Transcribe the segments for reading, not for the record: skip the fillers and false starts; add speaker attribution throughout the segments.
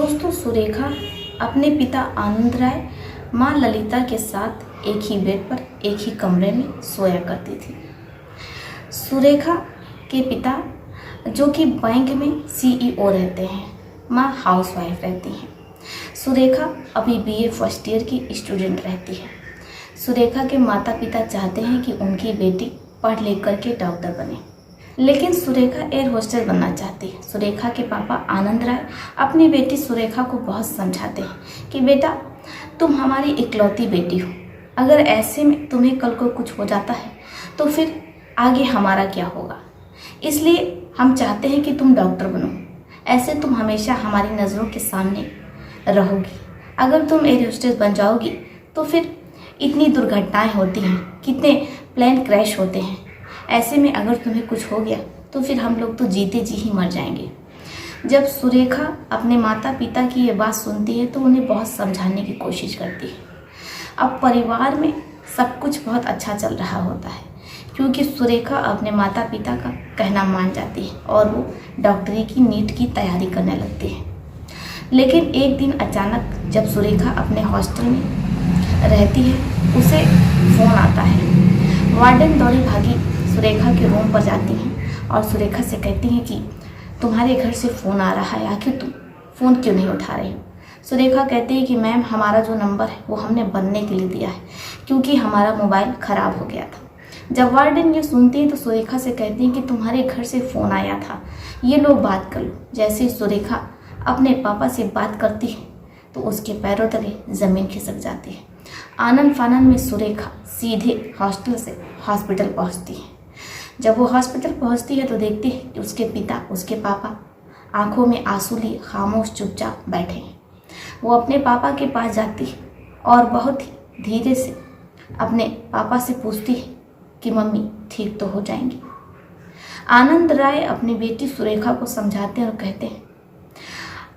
Speaker 1: दोस्तों, सुरेखा अपने पिता आनंद राय, माँ ललिता के साथ एक ही बेड पर एक ही कमरे में सोया करती थी। सुरेखा के पिता जो कि बैंक में सीईओ रहते हैं, माँ हाउसवाइफ रहती हैं। सुरेखा अभी बीए फर्स्ट ईयर की स्टूडेंट रहती है। सुरेखा के माता पिता चाहते हैं कि उनकी बेटी पढ़ लिख करके डॉक्टर बने, लेकिन सुरेखा एयर होस्टेस बनना चाहती है। सुरेखा के पापा आनंद राय अपनी बेटी सुरेखा को बहुत समझाते हैं कि बेटा, तुम हमारी इकलौती बेटी हो, अगर ऐसे में तुम्हें कल को कुछ हो जाता है तो फिर आगे हमारा क्या होगा। इसलिए हम चाहते हैं कि तुम डॉक्टर बनो, ऐसे तुम हमेशा हमारी नज़रों के सामने रहोगी। अगर तुम एयर होस्टेस बन जाओगी तो फिर इतनी दुर्घटनाएं होती हैं, कितने प्लेन क्रैश होते हैं, ऐसे में अगर तुम्हें कुछ हो गया तो फिर हम लोग तो जीते जी ही मर जाएंगे। जब सुरेखा अपने माता पिता की ये बात सुनती है तो उन्हें बहुत समझाने की कोशिश करती है। अब परिवार में सब कुछ बहुत अच्छा चल रहा होता है, क्योंकि सुरेखा अपने माता पिता का कहना मान जाती है और वो डॉक्टरी की नीट की तैयारी करने लगती है। लेकिन एक दिन अचानक जब सुरेखा अपने हॉस्टल में रहती है, उसे फ़ोन आता है। वार्डन दौड़ी भागी सुरेखा के रूम पर जाती हैं और सुरेखा से कहती हैं कि तुम्हारे घर से फ़ोन आ रहा है, आखिर तुम फ़ोन क्यों नहीं उठा रही हो। सुरेखा कहती है कि मैम, हमारा जो नंबर है वो हमने बनने के लिए दिया है, क्योंकि हमारा मोबाइल ख़राब हो गया था। जब वार्डन ये सुनती है तो सुरेखा से कहती हैं कि तुम्हारे घर से फ़ोन आया था, ये लो बात कर लो। जैसे सुरेखा अपने पापा से बात करती है तो उसके पैरों तले ज़मीन खिसक जाती है। आनन फानन में सुरेखा सीधे हॉस्टल से हॉस्पिटल पहुंचती है। जब वो हॉस्पिटल पहुंचती है तो देखती है कि उसके पिता, उसके पापा आंखों में आंसू लिए खामोश चुपचाप बैठे हैं। वो अपने पापा के पास जाती है और बहुत ही धीरे से अपने पापा से पूछती है कि मम्मी ठीक तो हो जाएंगी। आनंद राय अपनी बेटी सुरेखा को समझाते हैं और कहते हैं,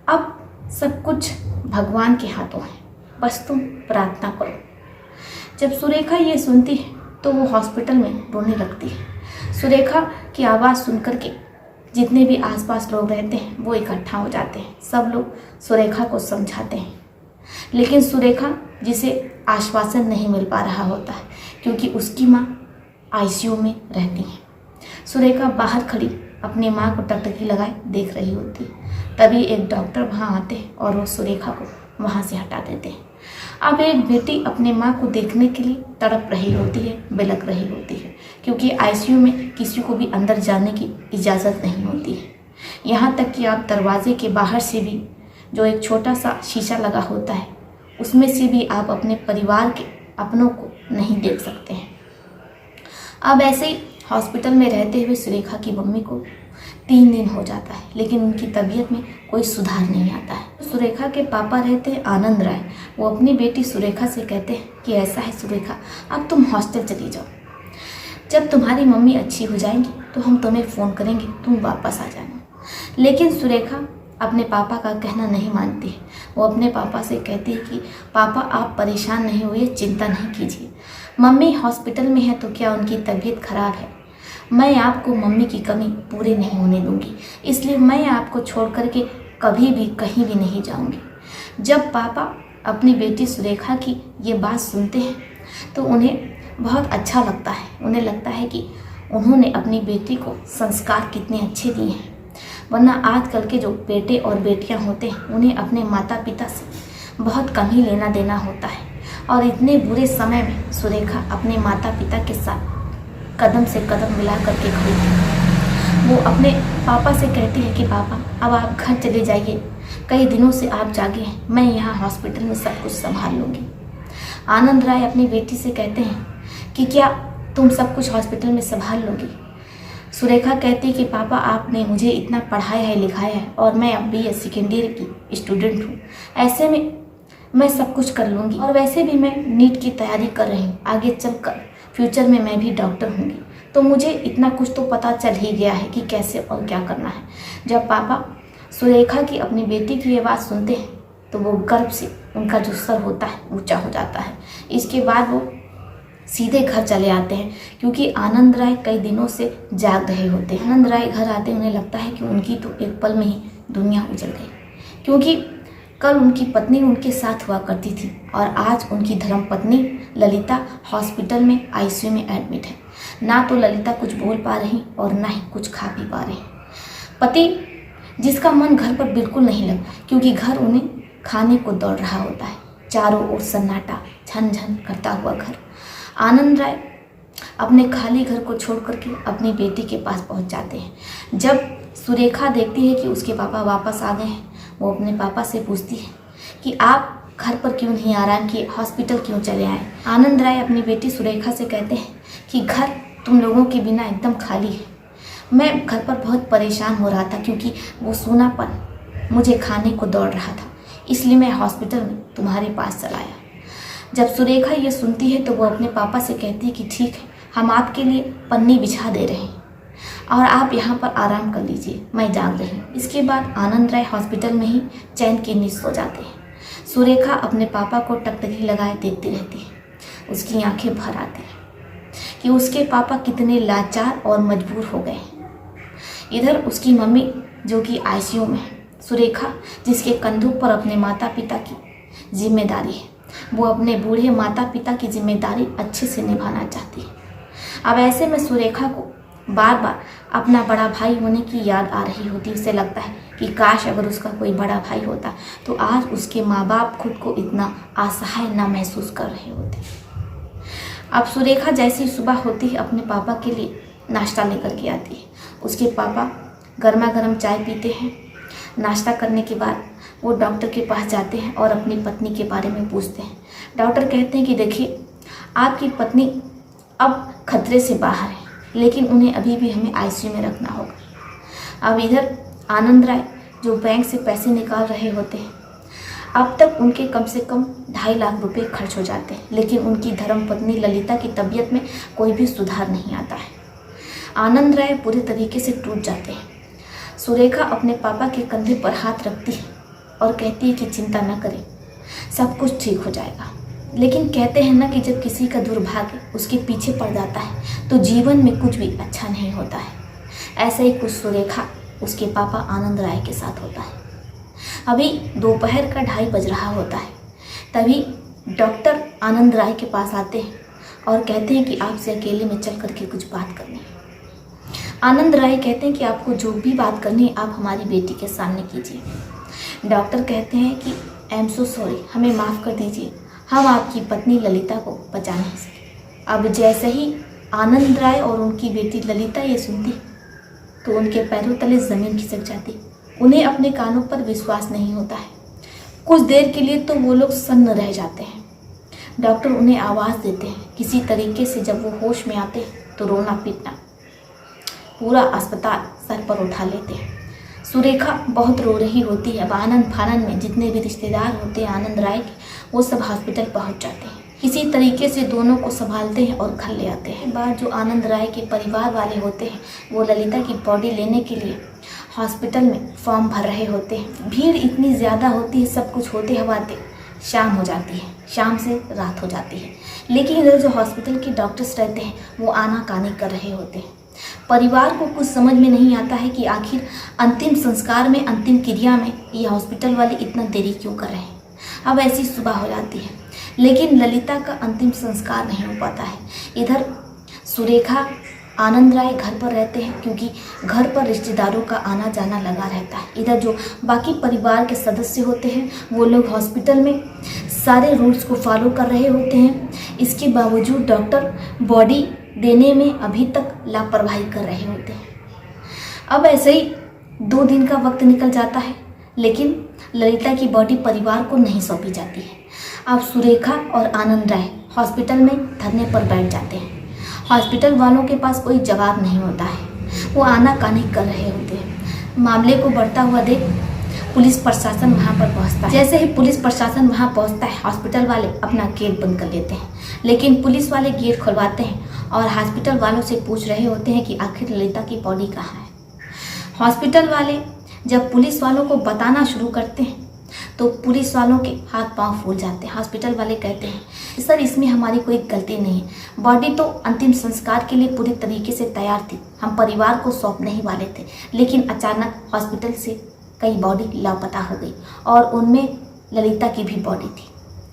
Speaker 1: अब सब कुछ भगवान के हाथों है, बस तुम प्रार्थना करो। जब सुरेखा ये सुनती है तो वो हॉस्पिटल में रोने लगती है। सुरेखा की आवाज़ सुनकर के जितने भी आसपास लोग रहते हैं वो इकट्ठा हो जाते हैं। सब लोग सुरेखा को समझाते हैं, लेकिन सुरेखा जिसे आश्वासन नहीं मिल पा रहा होता है, क्योंकि उसकी माँ आईसीयू में रहती हैं। सुरेखा बाहर खड़ी अपनी माँ को टकटकी लगाए देख रही होती है। तभी एक डॉक्टर वहाँ आते हैं और वो सुरेखा को वहाँ से हटा देते हैं। अब एक बेटी अपने माँ को देखने के लिए तड़प रही होती है, बिलख रही होती है, क्योंकि आईसीयू में किसी को भी अंदर जाने की इजाज़त नहीं होती है। यहाँ तक कि आप दरवाजे के बाहर से भी जो एक छोटा सा शीशा लगा होता है, उसमें से भी आप अपने परिवार के अपनों को नहीं देख सकते हैं। अब ऐसे ही हॉस्पिटल में रहते हुए सुरेखा की मम्मी को 3 दिन हो जाता है, लेकिन उनकी तबीयत में कोई सुधार नहीं आता है। सुरेखा के पापा रहते हैं आनंद राय। वो अपनी बेटी सुरेखा से कहते हैं कि ऐसा है सुरेखा, अब तुम हॉस्टल चली जाओ, जब तुम्हारी मम्मी अच्छी हो जाएंगी तो हम तुम्हें फ़ोन करेंगे, तुम वापस आ जाना। लेकिन सुरेखा अपने पापा का कहना नहीं मानती है। वो अपने पापा से कहती है कि पापा, आप परेशान नहीं होइए, चिंता नहीं कीजिए, मम्मी हॉस्पिटल में है तो क्या उनकी तबीयत खराब है, मैं आपको मम्मी की कमी पूरी नहीं होने दूंगी, इसलिए मैं आपको छोड़ करके कभी भी कहीं भी नहीं जाऊंगी। जब पापा अपनी बेटी सुरेखा की ये बात सुनते हैं तो उन्हें बहुत अच्छा लगता है। उन्हें लगता है कि उन्होंने अपनी बेटी को संस्कार कितने अच्छे दिए हैं, वरना आजकल के जो बेटे और बेटियां होते हैं उन्हें अपने माता पिता से बहुत कम ही लेना देना होता है। और इतने बुरे समय में सुरेखा अपने माता पिता के साथ कदम से कदम मिला करके खड़ी थी। वो अपने पापा से कहती है कि पापा, अब आप घर चले जाइए, कई दिनों से आप जागे हैं, मैं यहाँ हॉस्पिटल में सब कुछ संभाल लूँगी। आनंद राय अपनी बेटी से कहते हैं कि क्या तुम सब कुछ हॉस्पिटल में संभाल लोगी। सुरेखा कहती है कि पापा, आपने मुझे इतना पढ़ाया है लिखाया है और मैं अब भी सेकेंड ईयर की स्टूडेंट हूँ, ऐसे में मैं सब कुछ कर लूँगी, और वैसे भी मैं नीट की तैयारी कर रही हूँ, आगे चलकर फ्यूचर में मैं भी डॉक्टर होंगी, तो मुझे इतना कुछ तो पता चल ही गया है कि कैसे और क्या करना है। जब पापा सुरेखा की अपनी बेटी की ये बात सुनते हैं तो वो गर्व से उनका जो सर होता है ऊंचा हो जाता है। इसके बाद वो सीधे घर चले आते हैं, क्योंकि आनंद राय कई दिनों से जाग रहे होते हैं। आनंद राय घर आते उन्हें लगता है कि उनकी तो एक पल में ही दुनिया उजल गई, क्योंकि कल उनकी पत्नी उनके साथ हुआ करती थी और आज उनकी धर्मपत्नी ललिता हॉस्पिटल में आईसीयू में एडमिट है। ना तो ललिता कुछ बोल पा रही और ना ही कुछ खा पी पा रही। पति जिसका मन घर पर बिल्कुल नहीं लगा, क्योंकि घर उन्हें खाने को दौड़ रहा होता है। चारों ओर सन्नाटा, झन झन करता हुआ घर। आनंद राय अपने खाली घर को छोड़ करके अपनी बेटी के पास पहुंच जाते हैं। जब सुरेखा देखती है कि उसके पापा वापस आ गए हैं, वो अपने पापा से पूछती है कि आप घर पर क्यों नहीं आराम किए, हॉस्पिटल क्यों चले आए। आनंद राय अपनी बेटी सुरेखा से कहते हैं कि घर तुम लोगों के बिना एकदम खाली है। मैं घर पर बहुत परेशान हो रहा था, क्योंकि वो सूनापन मुझे खाने को दौड़ रहा था, इसलिए मैं हॉस्पिटल में तुम्हारे पास चला आया। जब सुरेखा ये सुनती है तो वो अपने पापा से कहती है कि ठीक है, हम आपके लिए पन्नी बिछा दे रहे हैं और आप यहाँ पर आराम कर लीजिए, मैं जाग रही हूँ। इसके बाद आनंद राय हॉस्पिटल में ही चैन की नींद सो जाते हैं। सुरेखा अपने पापा को टकटकी लगाए देखती रहती है। उसकी आंखें भर आती हैं कि उसके पापा कितने लाचार और मजबूर हो गए। इधर उसकी मम्मी जो कि आईसीयू में है, सुरेखा जिसके कंधों पर अपने माता पिता की जिम्मेदारी है, वो अपने बूढ़े माता पिता की जिम्मेदारी अच्छे से निभाना चाहती है। अब ऐसे में सुरेखा को बार बार अपना बड़ा भाई होने की याद आ रही होती। उसे लगता है कि काश अगर उसका कोई बड़ा भाई होता तो आज उसके माँ बाप खुद को इतना असहाय ना महसूस कर रहे होते। अब सुरेखा जैसी सुबह होती है अपने पापा के लिए नाश्ता लेकर के आती है। उसके पापा गर्मा गर्म चाय पीते हैं। नाश्ता करने के बाद वो डॉक्टर के पास जाते हैं और अपनी पत्नी के बारे में पूछते हैं। डॉक्टर कहते हैं कि देखिए, आपकी पत्नी अब खतरे से बाहर है, लेकिन उन्हें अभी भी हमें आईसीयू में रखना होगा। अब इधर आनंद राय जो बैंक से पैसे निकाल रहे होते हैं, अब तक उनके कम से कम 2.5 लाख रुपए खर्च हो जाते हैं, लेकिन उनकी धर्मपत्नी ललिता की तबीयत में कोई भी सुधार नहीं आता है। आनंद राय पूरे तरीके से टूट जाते हैं। सुरेखा अपने पापा के कंधे पर हाथ रखती है और कहती है कि चिंता न करें, सब कुछ ठीक हो जाएगा। लेकिन कहते हैं ना कि जब किसी का दुर्भाग्य उसके पीछे पड़ जाता है तो जीवन में कुछ भी अच्छा नहीं होता है। ऐसा ही कुछ सुरेखा उसके पापा आनंद राय के साथ होता है। अभी दोपहर का 2:30 बज रहा होता है। तभी डॉक्टर आनंद राय के पास आते हैं और कहते हैं कि आपसे अकेले में चल करके कुछ बात करनी है। आनंद राय कहते हैं कि आपको जो भी बात करनी है आप हमारी बेटी के सामने कीजिए। डॉक्टर कहते हैं कि आई एम सो सॉरी, हमें माफ़ कर दीजिए, हम आपकी पत्नी ललिता को बचा नहीं सके। अब जैसे ही आनंद राय और उनकी बेटी ललिता ये सुनती तो उनके पैरों तले ज़मीन खिसक जाती। उन्हें अपने कानों पर विश्वास नहीं होता है। कुछ देर के लिए तो वो लोग सन्न रह जाते हैं। डॉक्टर उन्हें आवाज़ देते हैं किसी तरीके से। जब वो होश में आते हैं तो रोना पीटना पूरा अस्पताल सर पर उठा लेते हैं। सुरेखा बहुत रो रही होती है। अब आनंद फानंद में जितने भी रिश्तेदार होते हैं आनंद राय के, वो सब हॉस्पिटल पहुंच जाते हैं। किसी तरीके से दोनों को संभालते हैं और घर ले आते हैं। बाद जो आनंद राय के परिवार वाले होते हैं वो ललिता की बॉडी लेने के लिए हॉस्पिटल में फॉर्म भर रहे होते हैं। भीड़ इतनी ज़्यादा होती है, सब कुछ होते हवाते शाम हो जाती है, शाम से रात हो जाती है। लेकिन इधर जो हॉस्पिटल के डॉक्टर्स रहते हैं वो आनाकानी कर रहे होते हैं। परिवार को कुछ समझ में नहीं आता है कि आखिर अंतिम संस्कार में, अंतिम क्रिया में ये हॉस्पिटल वाले इतना देरी क्यों कर रहे हैं। अब ऐसी सुबह हो जाती है, लेकिन ललिता का अंतिम संस्कार नहीं हो पाता है। इधर सुरेखा आनंद राय घर पर रहते हैं, क्योंकि घर पर रिश्तेदारों का आना जाना लगा रहता है। इधर जो बाकी परिवार के सदस्य होते हैं वो लोग हॉस्पिटल में सारे रूल्स को फॉलो कर रहे होते हैं। इसके बावजूद डॉक्टर बॉडी देने में अभी तक लापरवाही कर रहे होते हैं। अब ऐसे ही 2 दिन का वक्त निकल जाता है, लेकिन ललिता की बॉडी परिवार को नहीं सौंपी जाती है। अब सुरेखा और आनंद राय हॉस्पिटल में धरने पर बैठ जाते हैं। हॉस्पिटल वालों के पास कोई जवाब नहीं होता है, वो आनाकानी कर रहे होते हैं। मामले को बढ़ता हुआ देख पुलिस प्रशासन वहाँ पर पहुँचता है। जैसे ही पुलिस प्रशासन वहाँ पहुँचता है, हॉस्पिटल वाले अपना गेट बंद कर लेते हैं। लेकिन पुलिस वाले गेट खुलवाते हैं और हॉस्पिटल वालों से पूछ रहे होते हैं कि आखिर ललिता की बॉडी कहाँ है। हॉस्पिटल वाले जब पुलिस वालों को बताना शुरू करते हैं तो पुलिस वालों के हाथ पांव फूल जाते हैं। हॉस्पिटल वाले कहते हैं सर, इसमें हमारी कोई गलती नहीं है, बॉडी तो अंतिम संस्कार के लिए पूरी तरीके से तैयार थी, हम परिवार को सौंपने ही वाले थे, लेकिन अचानक हॉस्पिटल से कई बॉडी लापता हो गई और उनमें ललिता की भी बॉडी थी।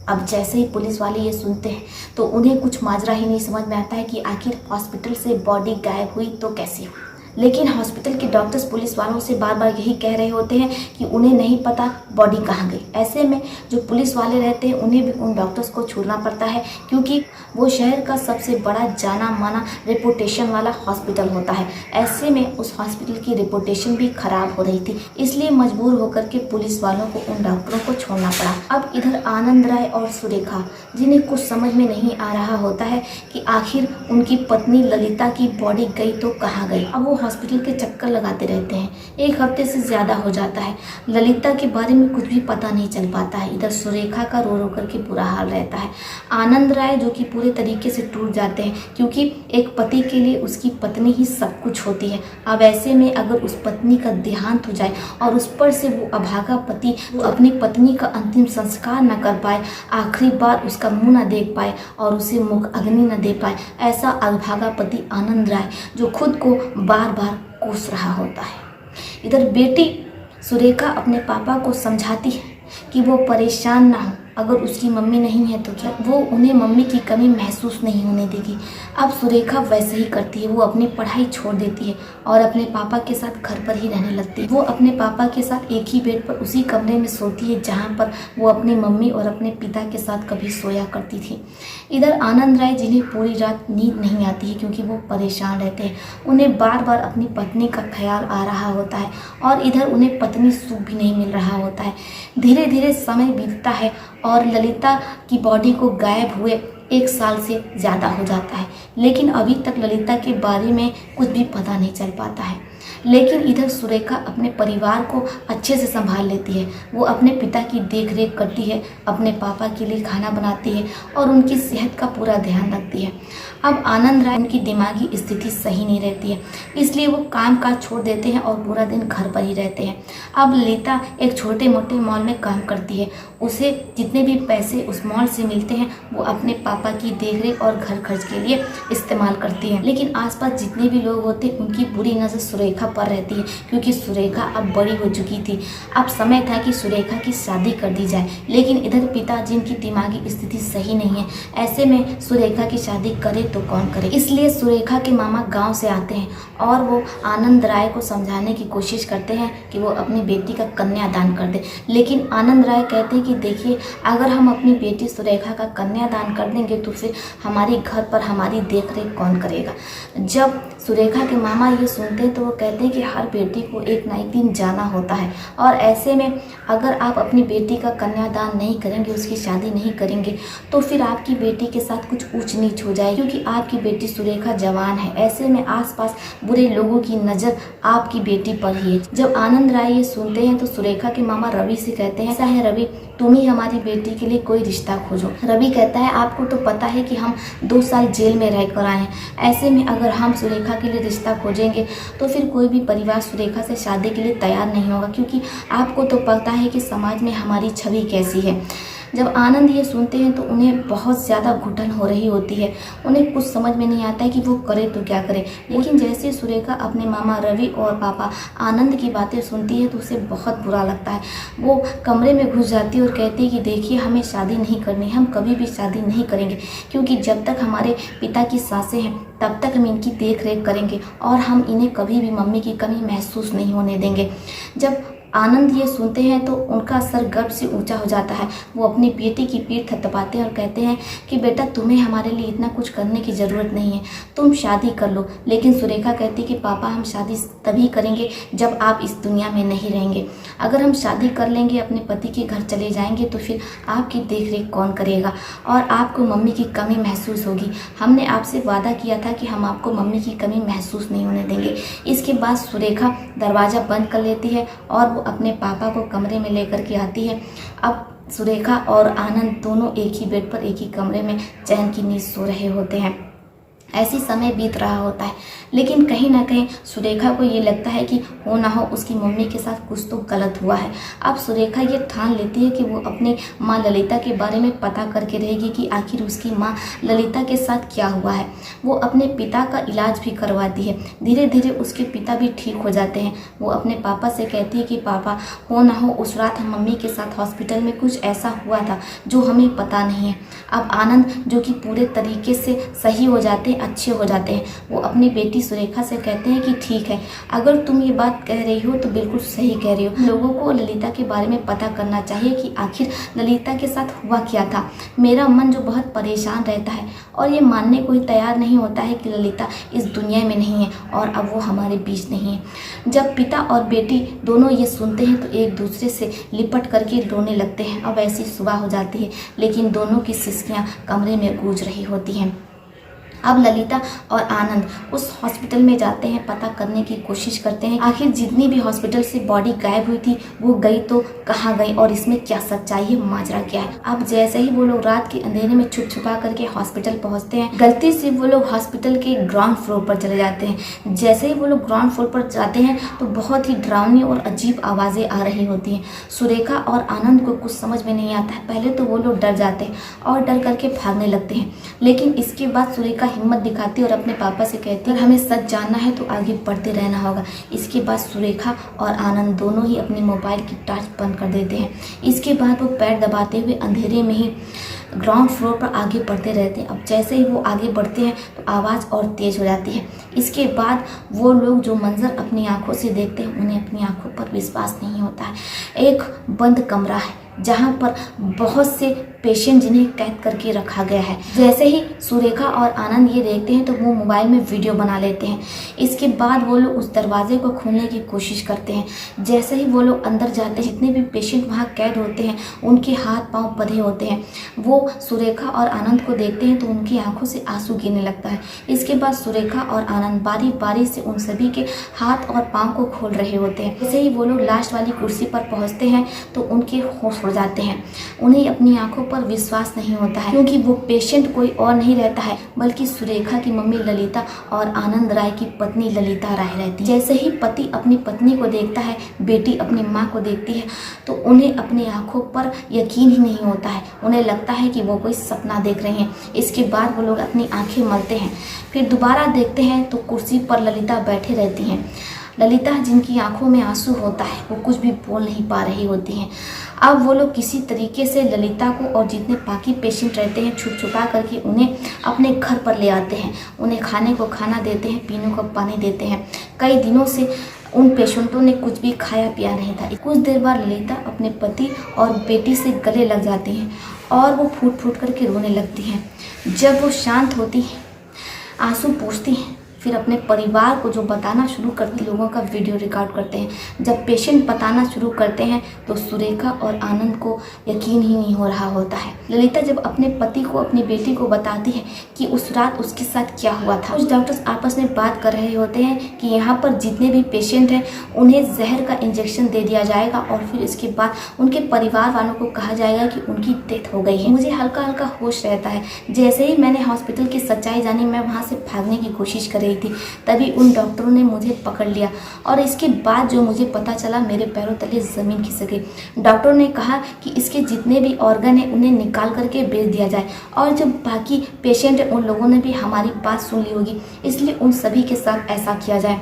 Speaker 1: अब जैसे ही पुलिस वाले ये सुनते हैं तो उन्हें कुछ माजरा ही नहीं समझ में आता है कि आखिर हॉस्पिटल से बॉडी गायब हुई तो कैसे हुई। लेकिन हॉस्पिटल के डॉक्टर्स पुलिस वालों से बार बार यही कह रहे होते हैं कि उन्हें नहीं पता बॉडी कहाँ गई। ऐसे में जो पुलिस वाले रहते हैं उन्हें भी उन डॉक्टर्स को छोड़ना पड़ता है, क्योंकि वो शहर का सबसे बड़ा जाना माना रेपुटेशन वाला हॉस्पिटल होता है। ऐसे में उस हॉस्पिटल की रेपुटेशन भी खराब हो रही थी, इसलिए मजबूर होकर के पुलिस वालों को उन डॉक्टरों को छोड़ना पड़ा। अब इधर आनंद राय और सुरेखा, जिन्हें कुछ समझ में नहीं आ रहा होता है कि आखिर उनकी पत्नी ललिता की बॉडी गई तो कहाँ गई। अब वो हॉस्पिटल के चक्कर लगाते रहते हैं। 1 हफ्ते से ज़्यादा हो जाता है। ललिता के बारे में कुछ भी पता नहीं चल पाता है। इधर सुरेखा का रो रो करके बुरा हाल रहता है। आनंद राय जो कि पूरे तरीके से टूट जाते हैं, क्योंकि एक पति के लिए उसकी पत्नी ही सब कुछ होती है। अब ऐसे में अगर उस पत्नी का देहांत हो जाए और उस पर से वो अभागा पति वो अपनी पत्नी का अंतिम संस्कार न कर पाए, आखिरी बार उसका मुंह न देख पाए और उसे मुख अग्नि न दे पाए, ऐसा अभागा पति आनंद राय जो खुद को बार बार कोस रहा होता है। इधर बेटी सुरेखा अपने पापा को समझाती है कि वो परेशान ना हो, अगर उसकी मम्मी नहीं है तो क्या, वो उन्हें मम्मी की कमी महसूस नहीं होने देगी। अब सुरेखा वैसे ही करती है, वो अपनी पढ़ाई छोड़ देती है और अपने पापा के साथ घर पर ही रहने लगती है। वो अपने पापा के साथ एक ही बेड पर उसी कमरे में सोती है जहाँ पर वो अपनी मम्मी और अपने पिता के साथ कभी सोया करती थी। इधर आनंद राय, जिन्हें पूरी रात नींद नहीं आती है क्योंकि वो परेशान रहते हैं, उन्हें बार बार अपनी पत्नी का ख्याल आ रहा होता है और इधर उन्हें पत्नी सुख भी नहीं मिल रहा होता है। धीरे धीरे समय बीतता है और ललिता की बॉडी को गायब हुए 1 साल से ज़्यादा हो जाता है, लेकिन अभी तक ललिता के बारे में कुछ भी पता नहीं चल पाता है। लेकिन इधर सुरेखा अपने परिवार को अच्छे से संभाल लेती है। वो अपने पिता की देख रेख करती है, अपने पापा के लिए खाना बनाती है और उनकी सेहत का पूरा ध्यान रखती है। अब आनंद राय, उनकी दिमागी स्थिति सही नहीं रहती है, इसलिए वो काम काज छोड़ देते हैं और पूरा दिन घर पर ही रहते हैं। अब ललिता एक छोटे मोटे मॉल में काम करती है। उसे जितने भी पैसे उस मॉल से मिलते हैं वो अपने पापा की देखरेख और घर खर्च के लिए इस्तेमाल करती है। लेकिन आसपास जितने भी लोग होते हैं उनकी बुरी नज़र सुरेखा पर रहती है, क्योंकि सुरेखा अब बड़ी हो चुकी थी। अब समय था कि सुरेखा की शादी कर दी जाए, लेकिन इधर पिता, जिनकी दिमागी स्थिति सही नहीं है, ऐसे में सुरेखा की शादी करे तो कौन करे। इसलिए सुरेखा के मामा गांव से आते हैं और वो आनंद राय को समझाने की कोशिश करते हैं कि वो अपनी बेटी का कन्यादान कर दे। लेकिन आनंद राय कहते हैं कि देखिए, अगर हम अपनी बेटी सुरेखा का कन्यादान कर देंगे तो फिर हमारे घर पर हमारी देख रेख कौन करेगा। जब सुरेखा के मामा ये सुनते हैं तो वो कहते हैं कि हर बेटी को एक ना एक दिन जाना होता है, और ऐसे में अगर आप अपनी बेटी का कन्यादान नहीं करेंगे, उसकी शादी नहीं करेंगे, तो फिर आपकी बेटी के साथ कुछ ऊंच नीच हो जाए, क्योंकि आपकी बेटी सुरेखा जवान है। ऐसे में आसपास बुरे लोगों की नज़र आपकी बेटी पर ही है। जब आनंद राय ये सुनते हैं तो सुरेखा के मामा रवि से कहते हैं, ऐसा है रवि, तुम ही हमारी बेटी के लिए कोई रिश्ता खोजो। रवि कहता है, आपको तो पता है कि हम 2 साल जेल में रह कर आए हैं, ऐसे में अगर हम सुरेखा के लिए रिश्ता खोजेंगे तो फिर कोई भी परिवार सुरेखा से शादी के लिए तैयार नहीं होगा, क्योंकि आपको तो पता है कि समाज में हमारी छवि कैसी है। जब आनंद ये सुनते हैं तो उन्हें बहुत ज़्यादा घुटन हो रही होती है। उन्हें कुछ समझ में नहीं आता है कि वो करे तो क्या करे। लेकिन जैसे सुरेखा अपने मामा रवि और पापा आनंद की बातें सुनती है तो उसे बहुत बुरा लगता है। वो कमरे में घुस जाती है और कहती है कि देखिए, हमें शादी नहीं करनी, हम कभी भी शादी नहीं करेंगे, क्योंकि जब तक हमारे पिता की सांसें हैं तब तक हम इनकी देख रेख करेंगे और हम इन्हें कभी भी मम्मी की कमी महसूस नहीं होने देंगे। जब आनंद ये सुनते हैं तो उनका सर गर्व से ऊंचा हो जाता है। वो अपनी बेटी की पीठ थपथपाते हैं और कहते हैं कि बेटा, तुम्हें हमारे लिए इतना कुछ करने की ज़रूरत नहीं है, तुम शादी कर लो। लेकिन सुरेखा कहती है कि पापा, हम शादी तभी करेंगे जब आप इस दुनिया में नहीं रहेंगे। अगर हम शादी कर लेंगे, अपने पति के घर चले जाएंगे, तो फिर आपकी देख रेख कौन करेगा और आपको मम्मी की कमी महसूस होगी। हमने आपसे वादा किया था कि हम आपको मम्मी की कमी महसूस नहीं होने देंगे। इसके बाद सुरेखा दरवाज़ा बंद कर लेती है और अपने पापा को कमरे में लेकर के आती है। अब सुरेखा और आनंद दोनों एक ही बेड पर एक ही कमरे में चैन की नींद सो रहे होते हैं। ऐसी समय बीत रहा होता है, लेकिन कहीं ना कहीं सुरेखा को ये लगता है कि हो ना हो उसकी मम्मी के साथ कुछ तो गलत हुआ है। अब सुरेखा ये ठान लेती है कि वो अपनी माँ ललिता के बारे में पता करके रहेगी कि आखिर उसकी माँ ललिता के साथ क्या हुआ है। वो अपने पिता का इलाज भी करवाती है। धीरे धीरे उसके पिता भी ठीक हो जाते हैं। वो अपने पापा से कहती है कि पापा, हो ना हो उस रात हम मम्मी के साथ हॉस्पिटल में कुछ ऐसा हुआ था जो हमें पता नहीं है। अब आनंद, जो कि पूरे तरीके से सही हो जाते हैं, अच्छे हो जाते हैं, वो अपनी बेटी सुरेखा से कहते हैं कि ठीक है, अगर तुम ये बात कह रही हो तो बिल्कुल सही कह रही हो। लोगों को ललिता के बारे में पता करना चाहिए कि आखिर ललिता के साथ हुआ क्या था। मेरा मन जो बहुत परेशान रहता है और ये मानने को ही तैयार नहीं होता है कि ललिता इस दुनिया में नहीं है और अब वो हमारे बीच नहीं है। जब पिता और बेटी दोनों ये सुनते हैं तो एक दूसरे से लिपट करके रोने लगते हैं। अब ऐसी सुबह हो जाती है, लेकिन दोनों की सिसकियाँ कमरे में गूंज रही होती हैं। अब ललिता और आनंद उस हॉस्पिटल में जाते हैं, पता करने की कोशिश करते हैं आखिर जितनी भी हॉस्पिटल से बॉडी गायब हुई थी वो गई तो कहाँ गई और इसमें क्या सच्चाई है, माजरा क्या है। अब जैसे ही वो लोग रात के अंधेरे में छुप छुपा करके हॉस्पिटल पहुंचते हैं, गलती से वो लोग हॉस्पिटल के ग्राउंड फ्लोर पर चले जाते हैं। जैसे ही वो लोग ग्राउंड फ्लोर पर जाते हैं तो बहुत ही डरावनी और अजीब आवाज़ें आ रही होती हैं। सुरेखा और आनंद को कुछ समझ में नहीं आता है। पहले तो वो लोग डर जाते हैं और डर करके भागने लगते हैं, लेकिन इसके बाद सुरेखा हिम्मत दिखाती और अपने पापा से कहती है हमें सच जानना है तो आगे बढ़ते रहना होगा। इसके बाद सुरेखा और आनंद दोनों ही अपने मोबाइल की टॉर्च बंद कर देते हैं। इसके बाद वो पैर दबाते हुए अंधेरे में ही ग्राउंड फ्लोर पर आगे बढ़ते रहते हैं। अब जैसे ही वो आगे बढ़ते हैं तो आवाज़ और तेज़ हो जाती है। इसके बाद वो लोग जो मंजर अपनी आंखों से देखते हैं उन्हें अपनी आंखों पर विश्वास नहीं होता है। एक बंद कमरा है जहाँ पर बहुत से पेशेंट जिन्हें कैद करके रखा गया है। जैसे ही सुरेखा और आनंद ये देखते हैं तो वो मोबाइल में वीडियो बना लेते हैं। इसके बाद वो लोग उस दरवाजे को खोलने की कोशिश करते हैं। जैसे ही वो लोग अंदर जाते हैं, जितने भी पेशेंट वहाँ कैद होते हैं उनके हाथ पांव बंधे होते हैं। वो सुरेखा और आनंद को देखते हैं तो उनकी आंखों से आंसू गिरने लगता है। इसके बाद सुरेखा और आनंद बारी बारी से उन सभी के हाथ और पाँव को खोल रहे होते हैं। जैसे ही वो लोग लास्ट वाली कुर्सी पर पहुँचते हैं तो उनके होश उड़ जाते हैं। उन्हें अपनी आंखों पर विश्वास नहीं होता है, क्योंकि वो पेशेंट कोई और नहीं रहता है बल्कि सुरेखा की मम्मी ललिता और आनंद राय की पत्नी ललिता राय रहती है। जैसे ही पति अपनी पत्नी को देखता है, बेटी अपनी माँ को देखती है तो उन्हें अपनी आंखों पर यकीन ही नहीं होता है। उन्हें लगता है कि वो कोई सपना देख रहे हैं। इसके बाद वो लोग अपनी आंखें मलते हैं, फिर दोबारा देखते हैं तो कुर्सी पर ललिता बैठे रहती हैं। ललिता, जिनकी आंखों में आंसू होता है, वो कुछ भी बोल नहीं पा रही होती हैं। अब वो लोग किसी तरीके से ललिता को और जितने बाकी पेशेंट रहते हैं छुप छुपा करके उन्हें अपने घर पर ले आते हैं। उन्हें खाने को खाना देते हैं, पीने को पानी देते हैं। कई दिनों से उन पेशेंटों ने कुछ भी खाया पिया नहीं था। कुछ देर बाद ललिता अपने पति और बेटी से गले लग जाती हैं और वो फूट फूट करके रोने लगती हैं। जब वो शांत होती हैं, आंसू पोंछती हैं, फिर अपने परिवार को जो बताना शुरू करती, लोगों का वीडियो रिकॉर्ड करते हैं। जब पेशेंट बताना शुरू करते हैं तो सुरेखा और आनंद को यकीन ही नहीं हो रहा होता है। ललिता जब अपने पति को, अपनी बेटी को बताती है कि उस रात उसके साथ क्या हुआ था, कुछ डॉक्टर्स आपस में बात कर रहे होते हैं कि यहाँ पर जितने भी पेशेंट हैं उन्हें जहर का इंजेक्शन दे दिया जाएगा और फिर इसके बाद उनके परिवार वालों को कहा जाएगा कि उनकी डेथ हो गई है। मुझे हल्का हल्का होश रहता है। जैसे ही मैंने हॉस्पिटल की सच्चाई जानी, मैं वहाँ से भागने की कोशिश कर थी, तभी उन डॉक्टरों ने मुझे पकड़ लिया और इसके बाद जो मुझे पता चला, मेरे पैरों तले ज़मीन खिसक गई। डॉक्टर ने कहा कि इसके जितने भी ऑर्गन हैं उन्हें निकाल करके बेच दिया जाए और जब बाकी पेशेंट हैं उन लोगों ने भी हमारी बात सुन ली होगी, इसलिए उन सभी के साथ ऐसा किया जाए।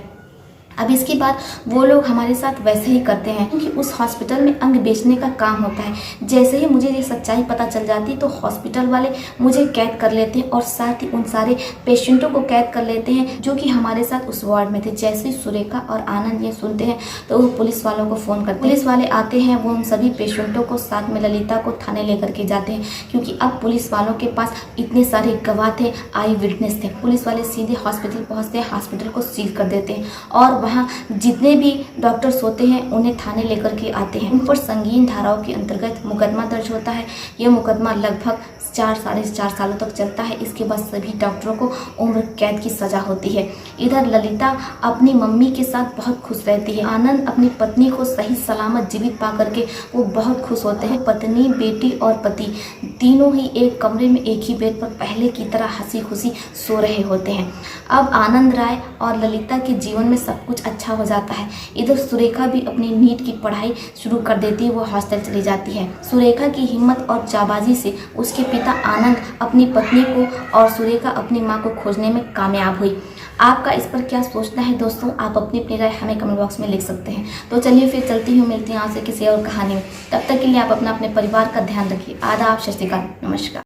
Speaker 1: अब इसके बाद वो लोग हमारे साथ वैसे ही करते हैं, क्योंकि उस हॉस्पिटल में अंग बेचने का काम होता है। जैसे ही मुझे ये सच्चाई पता चल जाती तो हॉस्पिटल वाले मुझे कैद कर लेते हैं और साथ ही उन सारे पेशेंटों को कैद कर लेते हैं जो कि हमारे साथ उस वार्ड में थे। जैसे ही सुरेखा और आनंद ये सुनते हैं तो वो पुलिस वालों को फ़ोन करते हैं। पुलिस वाले आते हैं, वो उन सभी पेशेंटों को साथ में ललिता को थाने लेकर के जाते हैं, क्योंकि अब पुलिस वालों के पास इतने सारे गवाह थे, आई विटनेस थे। पुलिस वाले सीधे हॉस्पिटल पहुँचते हैं, हॉस्पिटल को सील कर देते हैं और वहाँ जितने भी डॉक्टर्स होते हैं उन्हें थाने लेकर के आते हैं। उन पर संगीन धाराओं के अंतर्गत मुकदमा दर्ज होता है। यह मुकदमा लगभग 4 साढ़े 4 सालों तक चलता है। इसके बाद सभी डॉक्टरों को उम्र कैद की सज़ा होती है। इधर ललिता अपनी मम्मी के साथ बहुत खुश रहती है। आनंद अपनी पत्नी को सही सलामत जीवित पा करके वो बहुत खुश होते हैं। पत्नी, बेटी और पति तीनों ही एक कमरे में एक ही बेड पर पहले की तरह हंसी खुशी सो रहे होते हैं। अब आनंद राय और ललिता के जीवन में सब कुछ अच्छा हो जाता है। इधर सुरेखा भी अपनी नीट की पढ़ाई शुरू कर देती है। वो हॉस्टल चली जाती है। सुरेखा की हिम्मत और जाबाजी से उसके पिता आनंद अपनी पत्नी को और सुरेखा अपनी मां को खोजने में कामयाब हुई। आपका इस पर क्या सोचना है दोस्तों? आप अपनी अपनी राय हमें कमेंट बॉक्स में लिख सकते हैं। तो चलिए फिर चलती हूँ, मिलती हूँ आपसे किसी और कहानी में। तब तक के लिए आप अपने परिवार का ध्यान रखिए। आदाब, सत श्री अकाल, नमस्कार।